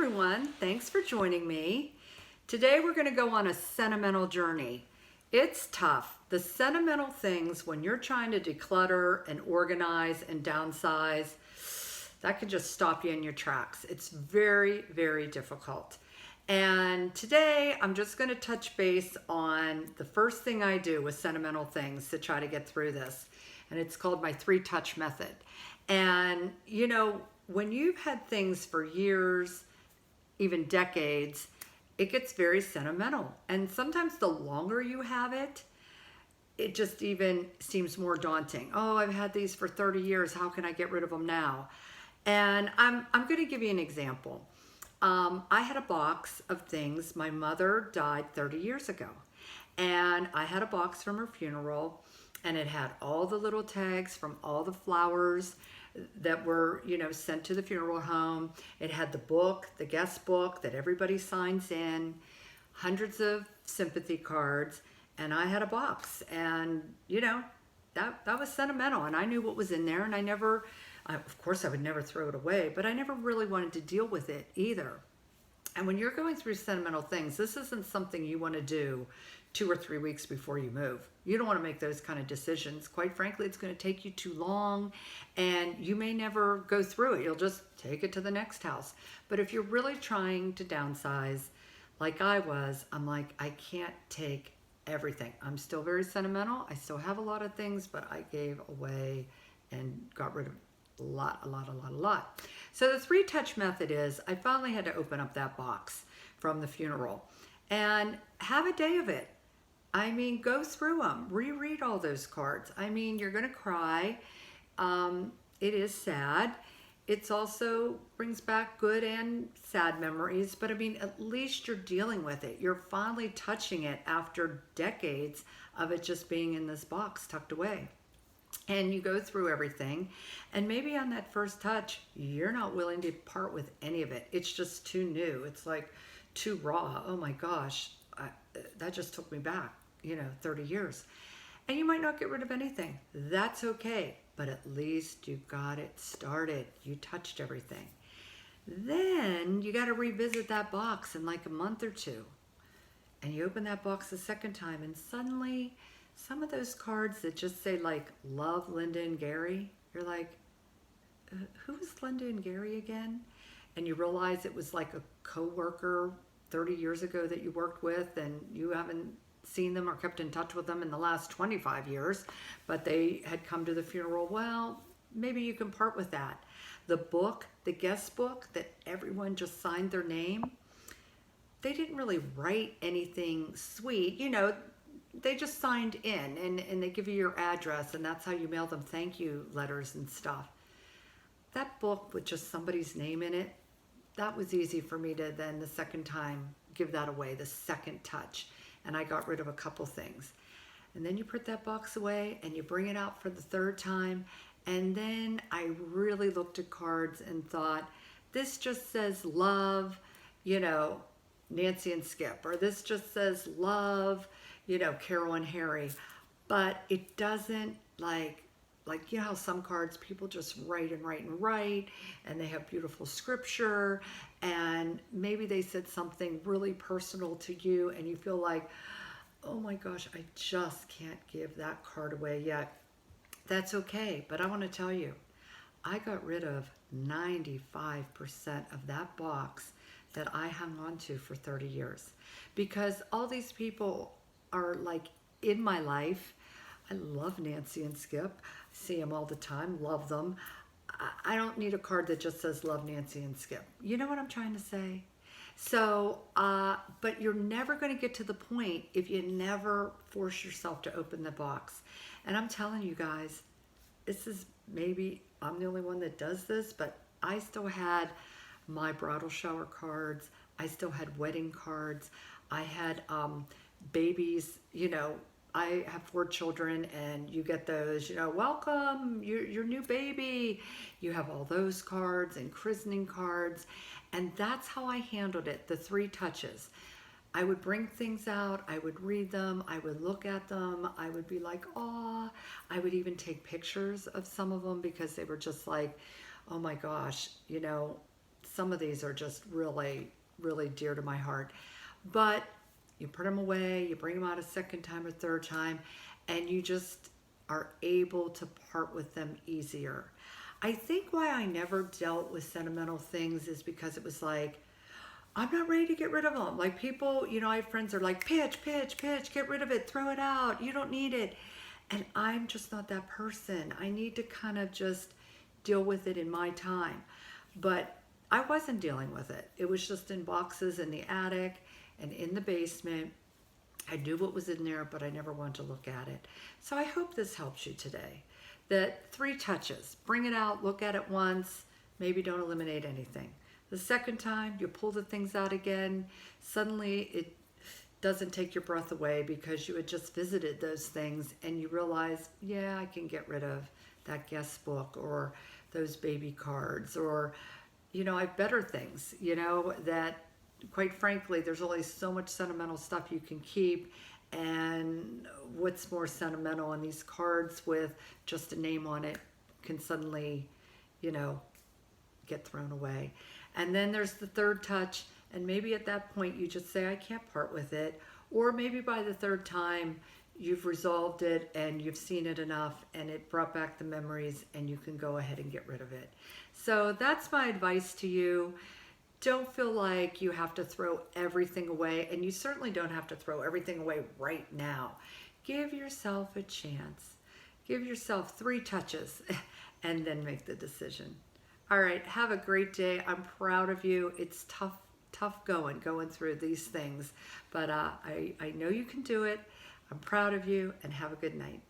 everyone. Thanks for joining me. Today we're going to go on a sentimental journey. It's tough. The sentimental things when you're trying to declutter and organize and downsize, that can just stop you in your tracks. It's very, very difficult. And today I'm just going to touch base on the first thing I do with sentimental things to try to get through this. And it's called my 3-touch method. And when you've had things for years, even decades, it gets very sentimental. And sometimes the longer you have it, it just even seems more daunting. Oh, I've had these for 30 years. How can I get rid of them now? And I'm going to give you an example. I had a box of things. My mother died 30 years ago. And I had a box from her funeral. And it had all the little tags from all the flowers that were, sent to the funeral home. It had the book, the guest book that everybody signs in, hundreds of sympathy cards, and I had a box. And, that was sentimental, and I knew what was in there, and of course I would never throw it away, but I never really wanted to deal with it either. And when you're going through sentimental things, this isn't something you want to do 2 or 3 weeks before you move. You don't want to make those kind of decisions. Quite frankly, it's going to take you too long and you may never go through it. You'll just take it to the next house. But if you're really trying to downsize, like I was, I'm like, I can't take everything. I'm still very sentimental. I still have a lot of things, but I gave away and got rid of a lot. So the 3-touch method is, I finally had to open up that box from the funeral and have a day of it. I mean, go through them, reread all those cards. I mean, you're going to cry. It is sad. It's also brings back good and sad memories, but I mean, at least you're dealing with it. You're finally touching it after decades of it just being in this box tucked away. And you go through everything, and maybe on that first touch, you're not willing to part with any of it. It's just too new. It's like too raw. Oh my gosh, that just took me back, 30 years. And you might not get rid of anything. That's okay, but at least you got it started. You touched everything. Then you got to revisit that box in like a month or two. And you open that box a second time, and suddenly some of those cards that just say like, love Linda and Gary, you're like, who is Linda and Gary again? And you realize it was like a coworker 30 years ago that you worked with, and you haven't seen them or kept in touch with them in the last 25 years, but they had come to the funeral. Well, maybe you can part with that. The book, the guest book that everyone just signed their name, they didn't really write anything sweet, they just signed in, and they give you your address, and that's how you mail them thank you letters and stuff. That book with just somebody's name in it, that was easy for me to then the second time give that away, the second touch. And I got rid of a couple things. And then you put that box away and you bring it out for the third time. And then I really looked at cards and thought, this just says love, Nancy and Skip, or this just says love, Carol and Harry. But it doesn't like how some cards people just write and they have beautiful scripture, and maybe they said something really personal to you and you feel like, oh my gosh, I just can't give that card away yet. That's okay, but I want to tell you, I got rid of 95% of that box that I hung on to for 30 years because all these people are like in my life. I love Nancy and Skip. I see them all the time, love them. I don't need a card that just says love Nancy and Skip. You know what I'm trying to say? So, but you're never going to get to the point if you never force yourself to open the box. And I'm telling you guys, this is maybe I'm the only one that does this, but I still had my bridal shower cards. I still had wedding cards. I had babies, I have 4 children, and you get those, welcome, your new baby. You have all those cards and christening cards. And that's how I handled it, the 3 touches. I would bring things out, I would read them, I would look at them, I would be like, oh, I would even take pictures of some of them because they were just like, oh my gosh, some of these are just really, really dear to my heart. But you put them away, you bring them out a second time or third time, and you just are able to part with them easier. I think why I never dealt with sentimental things is because it was like, I'm not ready to get rid of them. Like people, I have friends that are like, pitch, get rid of it, throw it out, you don't need it. And I'm just not that person. I need to kind of just deal with it in my time. But I wasn't dealing with it. It was just in boxes in the attic and in the basement. I knew what was in there, but I never wanted to look at it. So I hope this helps you today. That 3 touches, bring it out, look at it once, maybe don't eliminate anything. The second time, you pull the things out again, suddenly it doesn't take your breath away because you had just visited those things and you realize, yeah, I can get rid of that guest book or those baby cards, or, I have better things, that quite frankly, there's only so much sentimental stuff you can keep. And what's more sentimental, and these cards with just a name on it can suddenly, get thrown away. And then there's the third touch, and maybe at that point you just say, I can't part with it. Or maybe by the third time you've resolved it and you've seen it enough and it brought back the memories and you can go ahead and get rid of it. So that's my advice to you. Don't feel like you have to throw everything away, and you certainly don't have to throw everything away right now. Give yourself a chance. Give yourself 3 touches and then make the decision. All right, have a great day. I'm proud of you. It's tough going through these things, but I know you can do it. I'm proud of you, and have a good night.